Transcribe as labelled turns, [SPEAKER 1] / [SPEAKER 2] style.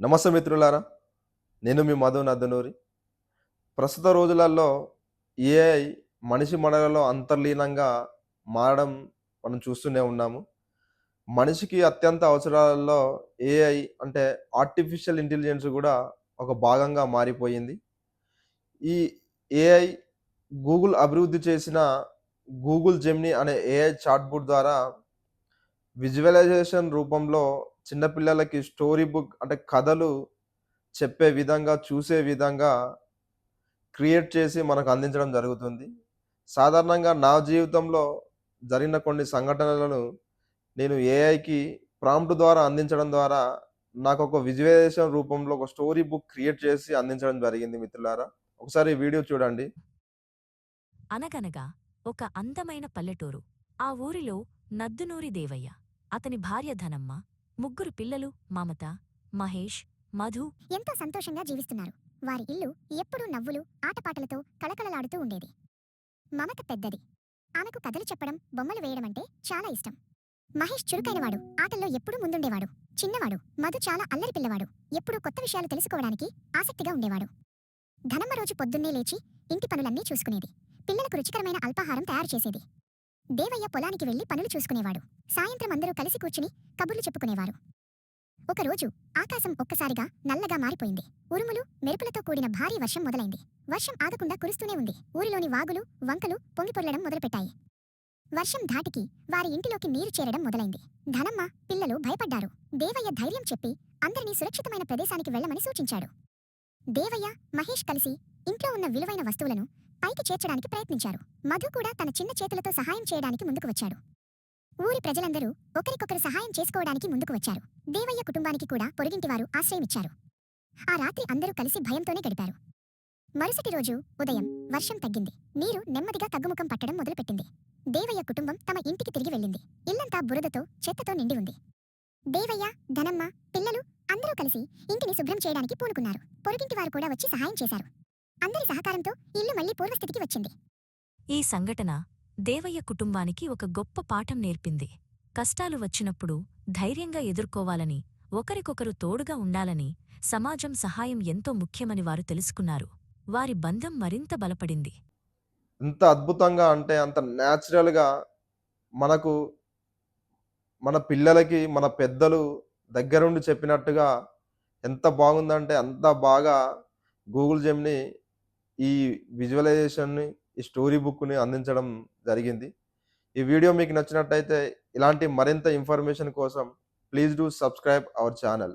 [SPEAKER 1] నమస్తే మిత్రులారా! నేను మీ మధు నద్దనూరి. ప్రస్తుత రోజులలో ఏఐ మనిషి మనలలో అంతర్లీనంగా మారడం మనం చూస్తూనే ఉన్నాము. మనిషికి అత్యంత అవసరాలలో ఏఐ అంటే ఆర్టిఫిషియల్ ఇంటెలిజెన్స్ గూడా ఒక భాగంగా మారిపోయింది. ఈ ఏఐ గూగుల్ అభివృద్ధి చేసిన గూగుల్ జెమినీ అనే ఏఐ చాట్‌బోట్ ద్వారా విజువలైజేషన్ రూపంలో చిన్న పిల్లలకి స్టోరీ బుక్ అంటే కథలు చెప్పే విధంగా, చూసే విధంగా క్రియేట్ చేసి మనకు అందించడం జరుగుతుంది. సాధారణంగా నా జీవితంలో జరిగిన కొన్ని సంఘటనలను నేను ఏఐకి ప్రాంప్ట్ ద్వారా అందించడం ద్వారా నాకొక విజువలైజేషన్ రూపంలో ఒక స్టోరీ బుక్ క్రియేట్ చేసి అందించడం జరిగింది మిత్రులారా. ఒకసారి ఈ వీడియో చూడండి.
[SPEAKER 2] అనగనగా ఒక అందమైన పల్లెటూరు. ఆ ఊరిలో నద్దునూరి దేవయ్య, అతని భార్య ధనమ్మ, ముగ్గురు పిల్లలు మమత, మహేష్, మధు
[SPEAKER 3] ఎంతో సంతోషంగా జీవిస్తున్నారు. వారి ఇల్లు ఎప్పుడూ నవ్వులు, ఆటపాటలతో కళకళలాడుతూ ఉండేది. మమత పెద్దది. ఆమెకు కథలు చెప్పడం, బొమ్మలు వేయడమంటే చాలా ఇష్టం. మహేష్ చురుకైనవాడు, ఆటల్లో ఎప్పుడూ ముందుండేవాడు. చిన్నవాడు. మధు చాలా అల్లరి పిల్లవాడు. ఎప్పుడూ కొత్త విషయాలు తెలుసుకోవడానికి ఆసక్తిగా ఉండేవాడు. ధనమ్మ రోజు పొద్దున్నే లేచి ఇంటి పనులన్నీ చూసుకునేది. పిల్లలకు రుచికరమైన అల్పాహారం తయారు చేసేది. దేవయ్య పొలానికి వెళ్లి పనులు చూసుకునేవాడు. సాయంత్రం అందరూ కలిసి కూర్చుని కబుర్లు చెప్పుకునేవారు. ఒకరోజు ఆకాశం ఒక్కసారిగా నల్లగా మారిపోయింది. ఉరుములు, మెరుపులతో కూడిన భారీ వర్షం మొదలైంది. వర్షం ఆగకుండా కురుస్తూనే ఉంది. ఊరిలోని వాగులు, వంకలు పొంగిపొర్లడం మొదలుపెట్టాయి. వర్షం ధాటికి వారి ఇంటిలోకి నీరు చేరడం మొదలైంది. ధనమ్మ, పిల్లలు భయపడ్డారు. దేవయ్య ధైర్యం చెప్పి అందరినీ సురక్షితమైన ప్రదేశానికి వెళ్లమని సూచించాడు. దేవయ్య, మహేష్ కలిసి ఇంట్లో ఉన్న విలువైన వస్తువులను పైకి చేర్చడానికి ప్రయత్నించారు. మధు కూడా తన చిన్న చేతులతో సహాయం చేయడానికి ముందుకు వచ్చాడు. ఊరి ప్రజలందరూ ఒకరికొకరు సహాయం చేసుకోవడానికి ముందుకు వచ్చారు. దేవయ్య కుటుంబానికి కూడా పొరుగింటివారు ఆశ్రయమిచ్చారు. ఆ రాత్రి అందరూ కలిసి భయంతోనే గడిపారు. మరుసటి రోజు ఉదయం వర్షం తగ్గింది. నీరు నెమ్మదిగా తగ్గుముఖం పట్టడం మొదలుపెట్టింది. దేవయ్య కుటుంబం తమ ఇంటికి తిరిగి వెళ్ళింది. ఇల్లంతా బురదతో, చెత్తతో నిండి ఉంది. దేవయ్య, ధనమ్మ, పిల్లలు అందరూ కలిసి ఇంటిని శుభ్రం చేయడానికి పూనుకున్నారు. పొరుగింటివారు కూడా వచ్చి సహాయం చేశారు. అందరి సహకారంతో ఇల్లు మళ్లీ పూర్వస్థితికి వచ్చింది.
[SPEAKER 2] ఈ సంఘటన దేవయ్య కుటుంబానికి ఒక గొప్ప పాఠం నేర్పింది. కష్టాలు వచ్చినప్పుడు ధైర్యంగా ఎదుర్కోవాలని, ఒకరికొకరు తోడుగా ఉండాలని, సమాజం సహాయం ఎంతో ముఖ్యమని వారు తెలుసుకున్నారు. వారి బంధం మరింత బలపడింది.
[SPEAKER 1] ఎంత అద్భుతంగా అంటే అంత న్యాచురల్‌గా మనకు మన పిల్లలకి మన పెద్దలు దగ్గరుండి చెప్పినట్టుగా ఎంత బాగుందంటే అంత బాగా గూగుల్ జెమినీ ఈ విజువలైజేషన్‌ని, ఈ స్టోరీ బుక్‌ని అందించడం జరిగింది. ఈ వీడియో మీకు నచ్చినట్టయితే ఇలాంటి మరింత ఇన్ఫర్మేషన్ కోసం please do subscribe our channel.